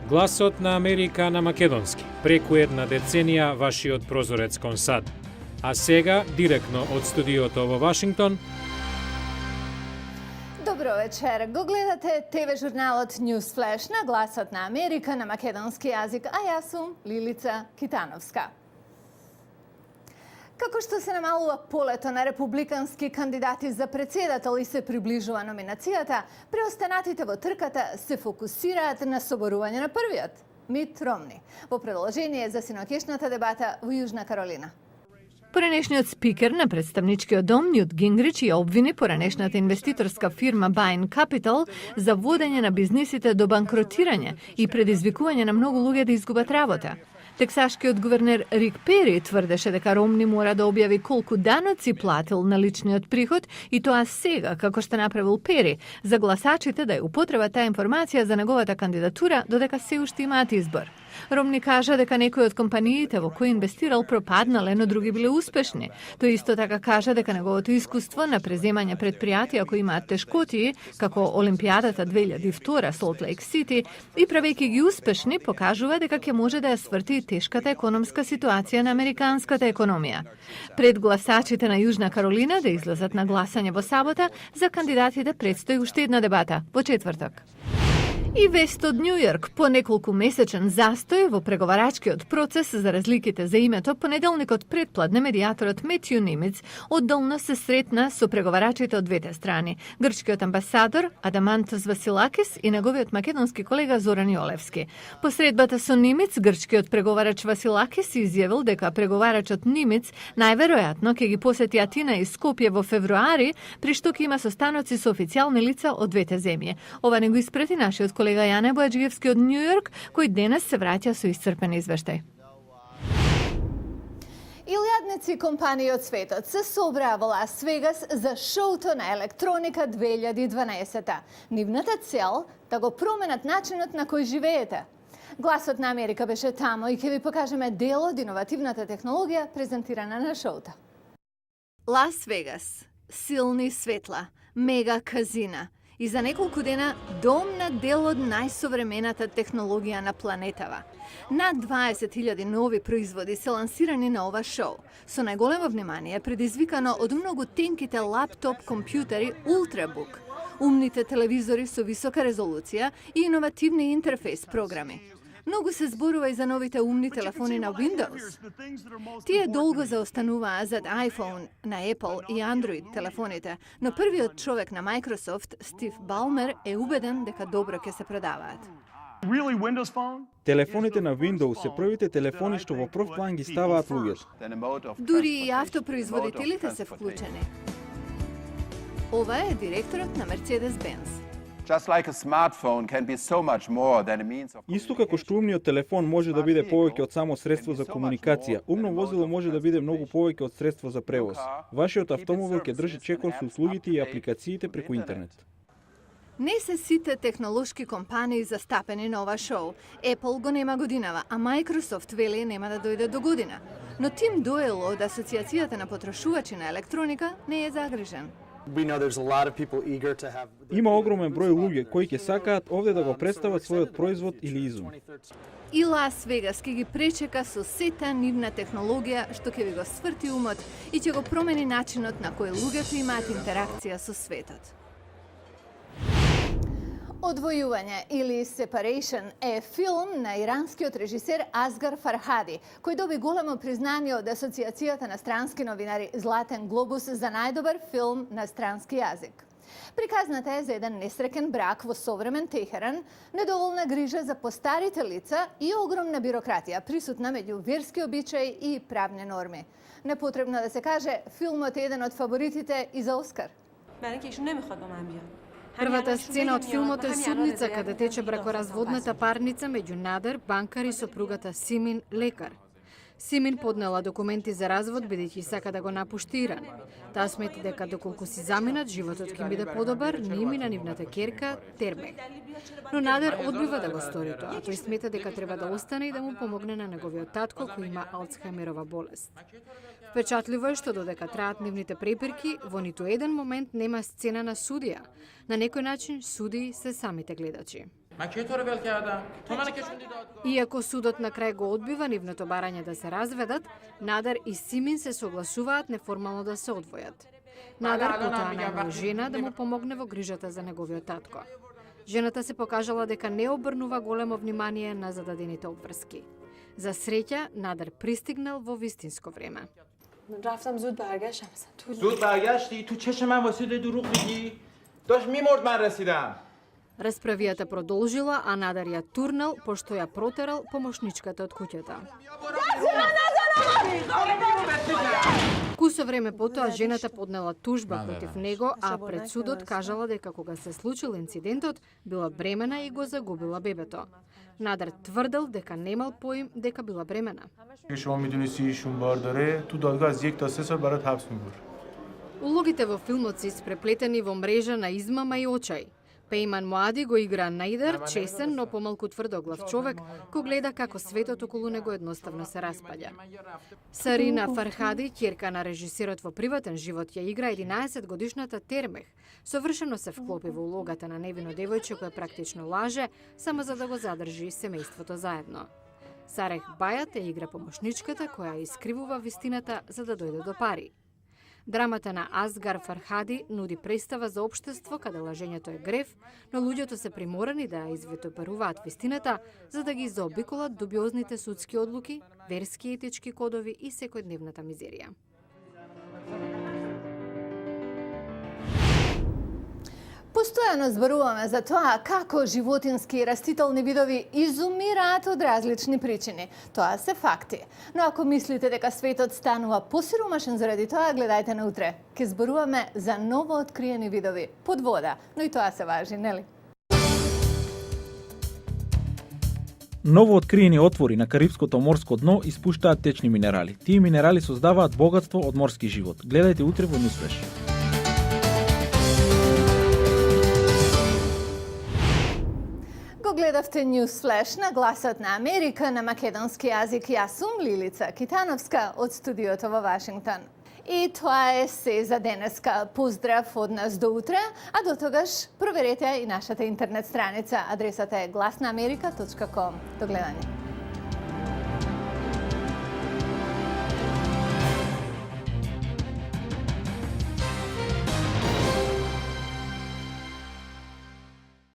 Гласот на Америка на македонски. Преку една деценија вашиот прозорец кон САД. А сега, директно од студиото во Вашингтон. Добро вечер. Го гледате ТВ журналот News Flash на Гласот на Америка на македонски јазик, а јас сум Лилица Китановска. Како што се намалува полето на републикански кандидати за председател и се приближува номинацијата, преостанатите во трката се фокусираат на соборување на првиот, Мит Ромни, во продолжение за синокешната дебата во Јужна Каролина. Поранешниот спикер на представничкиот дом Нјут Гингрич ја обвини поранешната инвеститорска фирма Bain Capital за водење на бизнисите до банкротирање и предизвикување на многу луѓе да изгубат работа. Тексашкиот гувернер Рик Пери тврдеше дека Ромни мора да објави колку даноци платил на личниот приход и тоа сега, како што направил Пери, за гласачите да ја употреба таа информација за неговата кандидатура додека се уште имаат избор. Ромни кажа дека некои од компаниите во кои инвестирал пропаднале, но други биле успешни. Тој исто така кажа дека неговото искуство на преземање предпријатија кои имаат тешкотии, како Олимпијадата 2002 Солт Лейк Сити, и правејќи ги успешни, покажува дека ќе може да ја сврти тешката економска ситуација на американската економија. Пред гласачите на Јужна Каролина да излезат на гласање во сабота, за кандидатите предстои уште една дебата во четврток. И вест од Њу Јорк, по неколку месечен застој во преговарачкиот процес за разликите за името, понеделникот предпладне медијаторот Метју Нимиц одделно се сретна со преговарачите од двете страни, грчкиот амбасадор Адамантос Василакис и неговиот македонски колега Зоран Јолевски. По средбата со Нимиц, грчкиот преговарач Василакис изјавил дека преговарачот Нимиц најверојатно ќе ги посети Атина и Скопје во февруари, при што ќе има состаноци со официјални лица од двете земји. Ова не го испрати нашиот колега Јане Бојаджиевски од Њу Јорк, кој денес се враќа со исцрпен извештај. Илјадници компании од светот се собраа во Лас Вегас за шоуто на електроника 2012. Нивната цел да го променат начинот на кој живеете. Гласот на Америка беше тамо и ќе ви покажеме дел од иновативната технологија презентирана на шоуто. Лас Вегас, силни светла, мега казина и за неколку дена дом на дел од најсовремената технологија на планетава. Над 20.000 нови производи се лансирани на ова шоу, со најголемо внимание предизвикано од многу тенките лаптоп компјутери Ultrabook, умните телевизори со висока резолуција и иновативни интерфейс програми. Многу се зборува и за новите умни телефони на Windows. Тие долго заостануваа зад iPhone на Apple и Android телефоните, но првиот човек на Microsoft, Стив Балмер, е убеден дека добро ќе се продаваат. Телефоните на Windows се првите телефони што во прв план ги ставаат луѓето. Дури и автопроизводителите се вклучени. Ова е директорот на Mercedes-Benz. Исто како што умниот телефон може да биде повеќе од само средство за комуникација, умно возило може да биде многу повеќе од средство за превоз. Вашиот автомобил ќе држи чекор со услугите и апликациите преку интернет. Не се сите технолошки компании застапени на ова шоу. Apple го нема годинава, а Microsoft вели нема да дојде до година. Но Тим Дойл од Асоциацијата на потрошувачи на електроника не е загрижен. Има огромен број луѓе кои ќе сакаат овде да го представат својот производ или изум. И Лас Вегас ќе ги пречека со сета нивна технологија што ќе ви го сврти умот и ќе го промени начинот на кој луѓето имаат интеракција со светот. Одвојување или Separation е филм на иранскиот режисер Асгар Фархади, кој доби големо признание од Асоциацијата на странски новинари Златен глобус за најдобар филм на странски јазик. Приказната е за еден несреќен брак во современ Техеран, недоволна грижа за постарите лица и огромна бирократија присутна меѓу верски обичаи и правни норми. Непотребно да се каже, филмот е еден од фаворитите и за Оскар. Првата сцена од филмот е судница каде тече бракоразводната парница меѓу Надер, банкар и сопругата Симин, лекар. Симин поднела документи за развод бидејќи сака да го напушти Иран. Таа смети дека доколку си заминат, животот ќе биде подобар, ним и на нивната ќерка Терме. Но Надер одбива да го стори тоа. Тој смета дека треба да остане и да му помогне на неговиот татко кој има Алцхаймерова болест. Впечатливо е што додека траат нивните препирки, во ниту еден момент нема сцена на судија. На некој начин судии се самите гледачи. من کی تو رو ول کردم؟ تو منو کشوندی دادگاه. Иако судот на крај го одбива нивното барање да се разведат, Надар и Симин се согласуваат неформално да се одвојат. Надар потоа најмал жена да му помогне во грижата за неговиот татко. Жената се покажала дека не обрнува големо внимание на зададените обврски. За среќа, Надар пристигнал во вистинско време. رفتم زود برگشتم مثلا طول زود برگشتی؟ تو چشم من واسه دروغ میگی؟ داشت میمرد من رسیدم. Расправијата продолжила, а Надар ја турнал пошто ја протерал помошничката од куќата. Кусо време потоа жената поднела тужба против него, а пред судот кажала дека кога се случил инцидентот, била бремена и го загубила бебето. Надар тврдел дека немал поим дека била бремена. شما میدونستی ایشون بار داره تو دادگاه از 1 تا 3 سال برات حبس میبره. Улогите во филмот се испреплетени во мрежа на измама и очај. Пейман Муади го игра Најдер, чесен, но помалку тврдоглав човек, кој гледа како светот околу него едноставно се распаѓа. Сарина Фархади, ќерка на режисерот во приватен живот, ја игра 11-годишната Термех. Совршено се вклопи во улогата на невино девојче кој практично лаже, само за да го задржи семејството заедно. Сарех Бајат ја игра помошничката која искривува вистината за да дојде до пари. Драмата на Асгар Фархади нуди представа за општество каде лажењето е грев, но луѓето се приморани да ја извитоперуваат вистината за да ги заобиколат дубиозните судски одлуки, верски и етички кодови и секојдневната мизерија. Постојано зборуваме за тоа како животински и растителни видови изумираат од различни причини. Тоа се факти. Но ако мислите дека светот станува посиромашен заради тоа, гледајте на утре. Ке зборуваме за ново откриени видови под вода, но и тоа се важи, нели? Ново откриени отвори на Карипското морско дно испуштаат течни минерали. Тие минерали создаваат богатство од морски живот. Гледајте утре во Ньюсфлеш. Го гледавте Ньюсфлеш на Гласот на Америка на македонски јазик. Јас сум Лилица Китановска од студиото во Вашингтон. И тоа е се за денеска. Поздрав од нас до утре, а до тогаш проверете и нашата интернет страница. Адресата е glasnaamerika.com. До гледање.